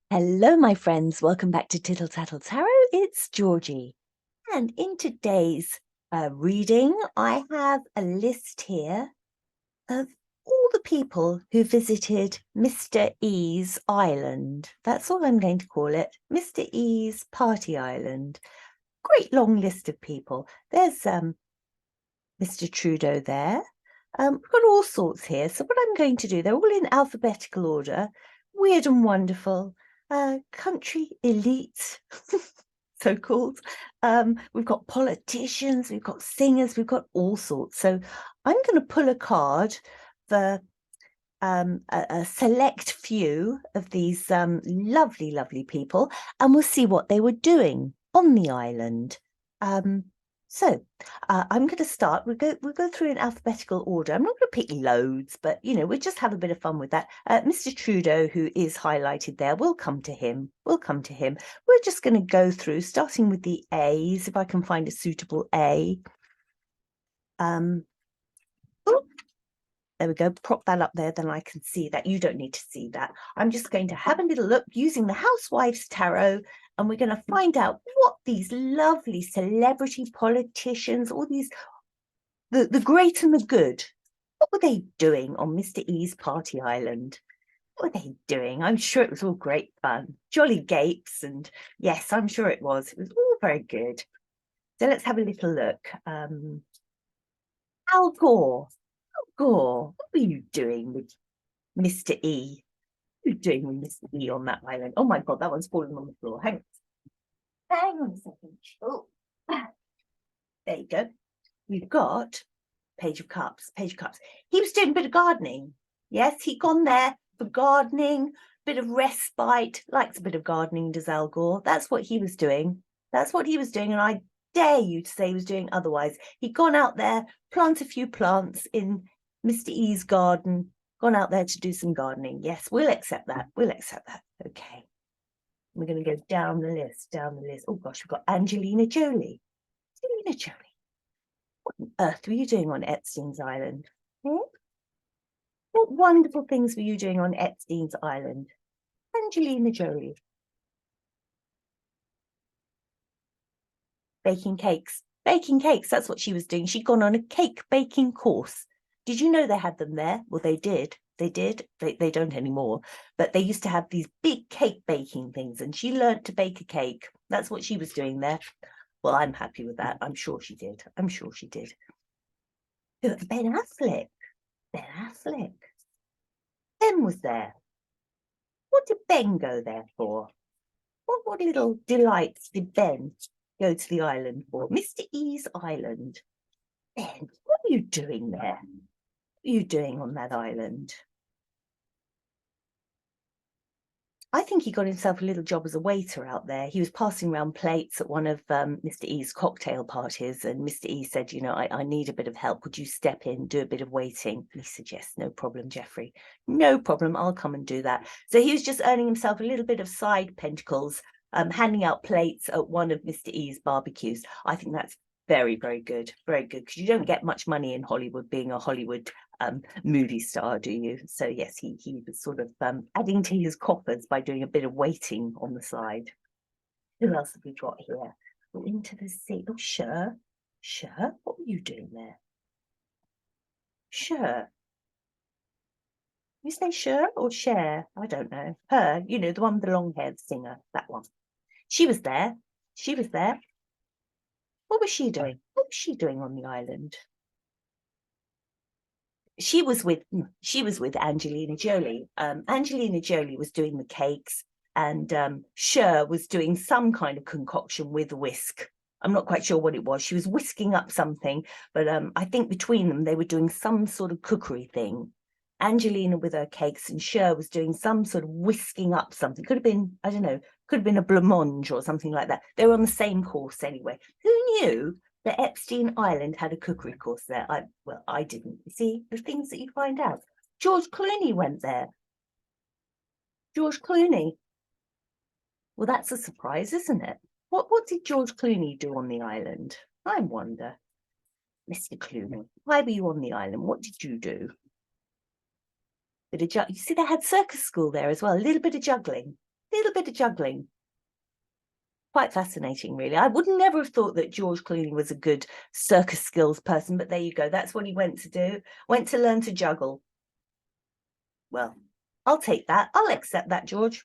Hello, my friends. Welcome back to Tittle Tattle Tarot. It's Georgie. And in today's reading, I have a list here of all the people who visited Mr. E's Island. That's all I'm going to call it. Mr. E's Party Island. Great long list of people. There's Mr. Trudeau there. We've got all sorts here. So what I'm going to do, they're all in alphabetical order. Weird and wonderful. Country elite, so-called. We've got politicians, we've got singers, we've got all sorts. So I'm going to pull a card for a select few of these lovely, lovely people, and we'll see what they were doing on the island. I'm going to start. We'll go through in alphabetical order. I'm not going to pick loads, but we'll just have a bit of fun with that. Mr. Trudeau, who is highlighted there, we'll come to him. We're just going to go through, starting with the A's, if I can find a suitable A. There we go, prop that up there, then I can see that. You don't need to see that. I'm just going to have a little look using the Housewives Tarot, and we're going to find out what these lovely celebrity politicians, all these, the great and the good, what were they doing on Mr. E's Party Island? What were they doing? I'm sure it was all great fun. Jolly gapes, and yes, I'm sure it was. It was all very good. So let's have a little look. Al Gore. Gore, what were you doing with Mr. E? What were you doing with Mr. E on that island? Oh my God, that one's falling on the floor. Hang on a second. Oh, there you go. We've got Page of Cups. He was doing a bit of gardening. Yes, he'd gone there for gardening, bit of respite. Likes a bit of gardening, does Al Gore. That's what he was doing. And I dare you to say he was doing otherwise. He'd gone out there, plant a few plants in Mr. E's garden, gone out there to do some gardening. Yes, we'll accept that. Okay. We're going to go down the list. Oh gosh, we've got Angelina Jolie. What on earth were you doing on Epstein's Island? What wonderful things were you doing on Epstein's Island? Angelina Jolie. Baking cakes, that's what she was doing. She'd gone on a cake baking course. Did you know they had them there? Well, they did. They don't anymore, but they used to have these big cake baking things, and she learnt to bake a cake. That's what she was doing there. Well, I'm happy with that. I'm sure she did. Ben Affleck. Ben was there. What did Ben go there for? What little delights did Ben go to the island for? Mr. E's Island. Ben, what are you doing there? What are you doing on that island? I think he got himself a little job as a waiter out there. He was passing around plates at one of Mr. E's cocktail parties, and Mr. E said, I need a bit of help. Would you step in, do a bit of waiting? And he said, yes, no problem, Jeffrey. No problem, I'll come and do that. So he was just earning himself a little bit of side pentacles, handing out plates at one of Mr. E's barbecues. I think that's very, very good, because you don't get much money in Hollywood being a Hollywood movie star, do you? So yes, he was sort of adding to his coffers by doing a bit of waiting on the side. Who else have we got here? Into the sea. Oh, Cher, what were you doing there? Cher. You say Cher or Cher? I don't know. Her, the one with the long hair, the singer, that one. She was there. What was she doing? On the island? She was with Angelina Jolie. Angelina Jolie was doing the cakes, and Cher was doing some kind of concoction with a whisk. I'm not quite sure what it was. She was whisking up something, but I think between them they were doing some sort of cookery thing. Angelina with her cakes, and Cher was doing some sort of whisking up something. Could have been, I don't know, could have been a blancmange or something like that. They were on the same course anyway. Who knew that Epstein Island had a cookery course there? I didn't. You see, the things that you find out. George Clooney went there. George Clooney. Well, that's a surprise, isn't it? What did George Clooney do on the island? I wonder. Mr. Clooney, why were you on the island? What did you do? You see, they had circus school there as well. A little bit of juggling. little bit of juggling. Quite fascinating, really. I would never have thought that George Clooney was a good circus skills person, but there you go. That's what he went to do. Went to learn to juggle. Well, I'll take that. I'll accept that, George.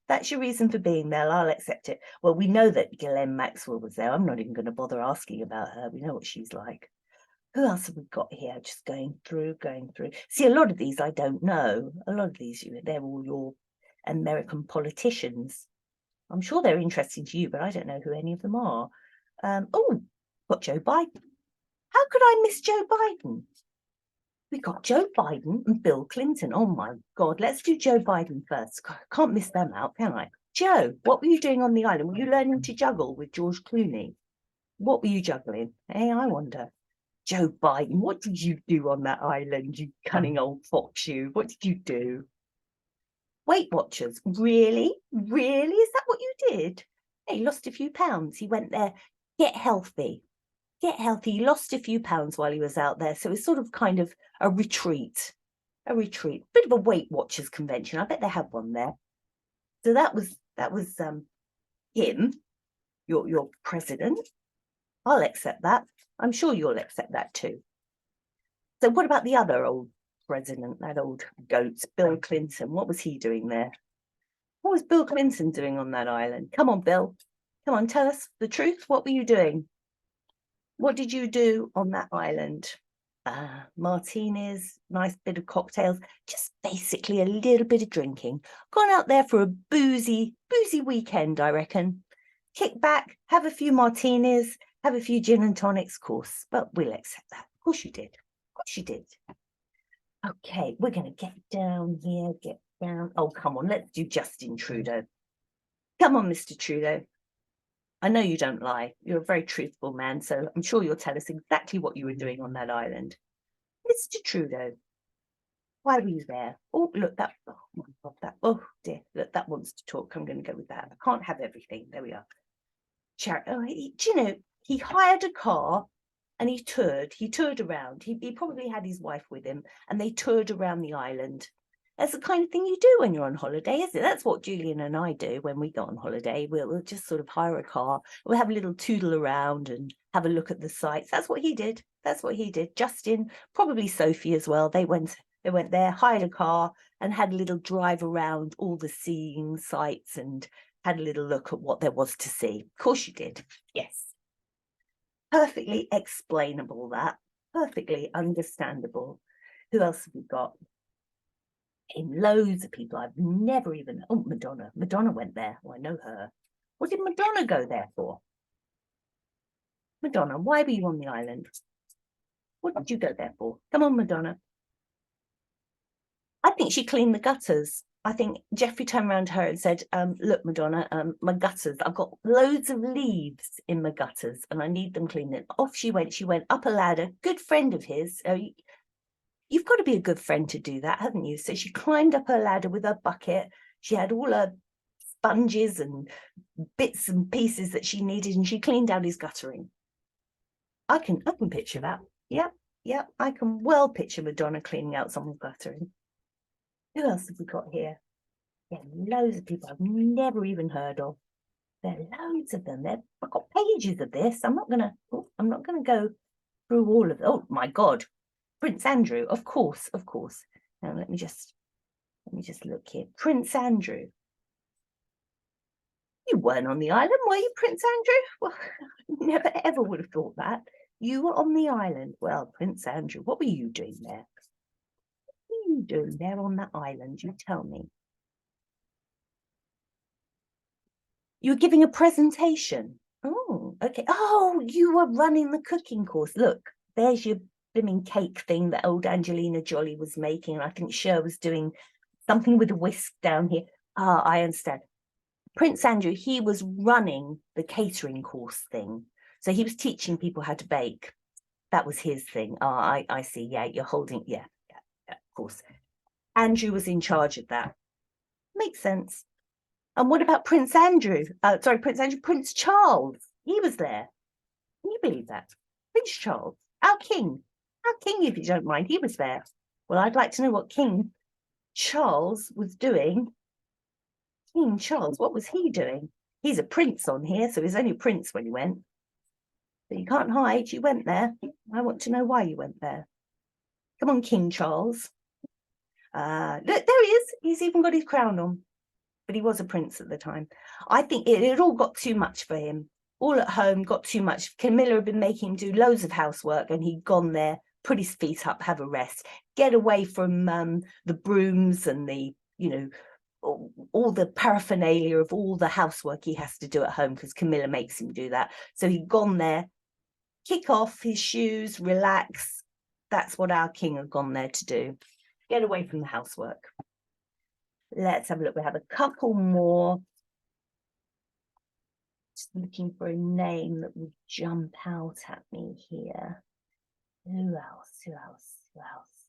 That's your reason for being there. I'll accept it. Well, we know that Ghislaine Maxwell was there. I'm not even going to bother asking about her. We know what she's like. Who else have we got here? Just going through. See, a lot of these I don't know. A lot of these, they're all your American politicians. I'm sure they're interesting to you, but I don't know who any of them are. Oh, got Joe Biden. How could I miss Joe Biden? We got Joe Biden and Bill Clinton. Oh my God, let's do Joe Biden first. Can't miss them out, can I? Joe, what were you doing on the island? Were you learning to juggle with George Clooney? What were you juggling? Hey, I wonder. Joe Biden, what did you do on that island, you cunning old fox you? What did you do? Weight Watchers, really? Really? Is that what you did? He lost a few pounds. He went there, get healthy. Get healthy. He lost a few pounds while he was out there. So it's sort of kind of a retreat. Bit of a Weight Watchers convention. I bet they had one there. So that was him, your president. I'll accept that. I'm sure you'll accept that too. So what about the other old president, that old goat, Bill Clinton? What was he doing there? What was Bill Clinton doing on that island? Come on, Bill. Come on, tell us the truth. What were you doing? What did you do on that island? Martinis, nice bit of cocktails, just basically a little bit of drinking. Gone out there for a boozy weekend, I reckon. Kick back, have a few martinis, have a few gin and tonics, of course, but we'll accept that. Of course you did. Of course you did. Okay, we're going to get down here, get down. Oh, come on, let's do Justin Trudeau. Come on, Mr. Trudeau. I know you don't lie. You're a very truthful man, so I'm sure you'll tell us exactly what you were doing on that island. Mr. Trudeau, why were you there? Oh, look, that, oh my God, that, oh dear, look, that wants to talk. I'm going to go with that. I can't have everything. There we are. Do you know, he hired a car and he toured around. He probably had his wife with him and they toured around the island. That's the kind of thing you do when you're on holiday, isn't it? That's what Julian and I do when we go on holiday. We'll just sort of hire a car. We'll have a little toodle around and have a look at the sights. That's what he did. That's what he did. Justin, probably Sophie as well. They went there, hired a car and had a little drive around all the seeing sights and had a little look at what there was to see. Of course you did. Yes. Perfectly explainable, that. Perfectly understandable. Who else have we got? Loads of people I've never even... Oh, Madonna. Madonna went there. Oh, I know her. What did Madonna go there for? Madonna, why were you on the island? What did you go there for? Come on, Madonna. I think she cleaned the gutters. I think Jeffrey turned around to her and said, look, Madonna, my gutters, I've got loads of leaves in my gutters and I need them cleaning. Off she went up a ladder. Good friend of his. You've got to be a good friend to do that, haven't you? So she climbed up her ladder with her bucket. She had all her sponges and bits and pieces that she needed, and she cleaned out his guttering. I can picture that. Yeah, I can well picture Madonna cleaning out someone's guttering. Who else have we got here? Yeah, loads of people I've never even heard of. There are loads of them. I've got pages of this. I'm not gonna go through all of them. Oh my God. Prince Andrew, of course. Now let me just look here. Prince Andrew. You weren't on the island, were you, Prince Andrew? Well, I never ever would have thought that. You were on the island. Well, Prince Andrew, what were you doing there? What were you doing there on that island? You tell me. You were giving a presentation. Oh, okay. Oh, you were running the cooking course. Look, there's your blooming cake thing that old Angelina Jolie was making. And I think Cher was doing something with a whisk down here. Ah, I understand. Prince Andrew, he was running the catering course thing. So he was teaching people how to bake. That was his thing. Ah, I see. Yeah, you're holding. Yeah, of course. Andrew was in charge of that. Makes sense. And what about Prince Andrew? Prince Charles. He was there. Can you believe that? Prince Charles, our king, if you don't mind, he was there. Well, I'd like to know what King Charles was doing King Charles, what was he doing? He's a prince on here, so he's only a prince when he went. But you can't hide, you went there. I want to know why you went there. Come on, King Charles. Look, there he is. He's even got his crown on. But he was a prince at the time. I think it all got too much for him. All at home got too much. Camilla had been making him do loads of housework, and he'd gone there, put his feet up, have a rest, get away from the brooms and the, you know, all the paraphernalia of all the housework he has to do at home, because Camilla makes him do that. So he'd gone there, kick off his shoes, relax. That's what our king had gone there to do. Get away from the housework. Let's have a look. We have a couple more. Just looking for a name that would jump out at me here. Who else? Who else? Who else?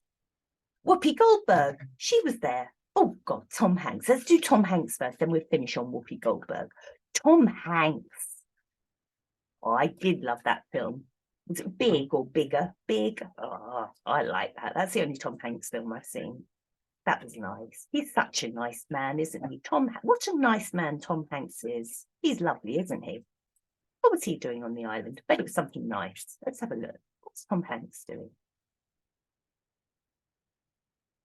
Whoopi Goldberg. She was there. Oh, God, Tom Hanks. Let's do Tom Hanks first, then we'll finish on Whoopi Goldberg. Tom Hanks. Oh, I did love that film. Was it Big or Bigger? Big. Oh, I like that. That's the only Tom Hanks film I've seen. That was nice. He's such a nice man, isn't he? What a nice man Tom Hanks is. He's lovely, isn't he? What was he doing on the island? I bet it was something nice. Let's have a look. What's Tom Hanks doing?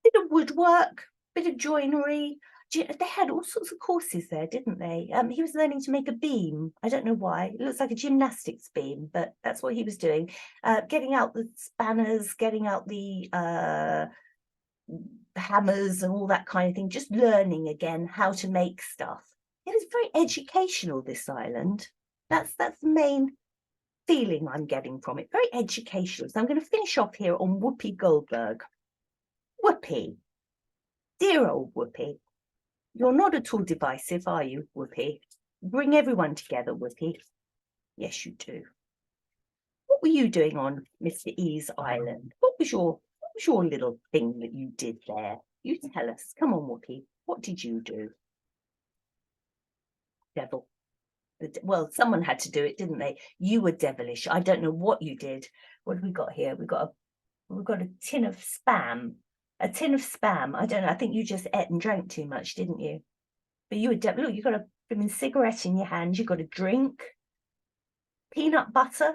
Bit of woodwork, bit of joinery. They had all sorts of courses there, didn't they? He was learning to make a beam. I don't know why. It looks like a gymnastics beam, but that's what he was doing. Getting out the spanners, getting out the hammers and all that kind of thing, just learning again how to make stuff. It was very educational, this island. That's the main feeling I'm getting from it. Very educational. So I'm going to finish off here on Whoopi Goldberg. Whoopi, dear old Whoopi, you're not at all divisive, are you, Whoopi? Bring everyone together, Whoopi. Yes, you do. What were you doing on Mr. E's island? What was your little thing that you did there? You tell us. Come on, Whoopi. What did you do? Devil. Well, someone had to do it, didn't they? You were devilish. I don't know what you did. What have we got here? We've got a tin of spam. A tin of spam. I don't know. I think you just ate and drank too much, didn't you? But you were devil. Look, you've got a cigarette in your hand. You've got a drink, peanut butter,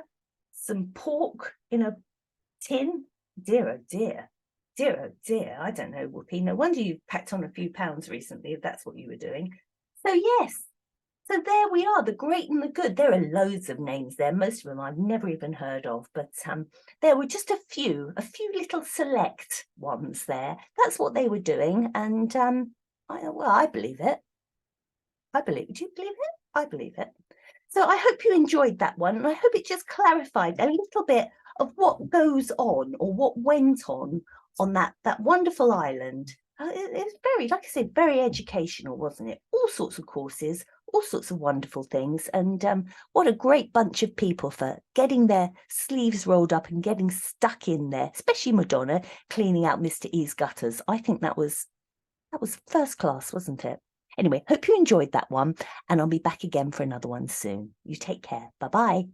some pork in a tin. Dear, oh dear. Dear, oh dear. I don't know, Whoopi. No wonder you packed on a few pounds recently, if that's what you were doing. So, yes. So there we are, the great and the good. There are loads of names there. Most of them I've never even heard of, but there were just a few little select ones there. That's what they were doing, and I believe it. Do you believe it? I believe it. So I hope you enjoyed that one, and I hope it just clarified a little bit of what goes on, or what went on that wonderful island. It was very, like I said, very educational, wasn't it? All sorts of courses, all sorts of wonderful things, and what a great bunch of people for getting their sleeves rolled up and getting stuck in there, especially Madonna cleaning out Mr. E's gutters. I think that was first class, wasn't it? Anyway, hope you enjoyed that one, and I'll be back again for another one soon. You take care. Bye-bye.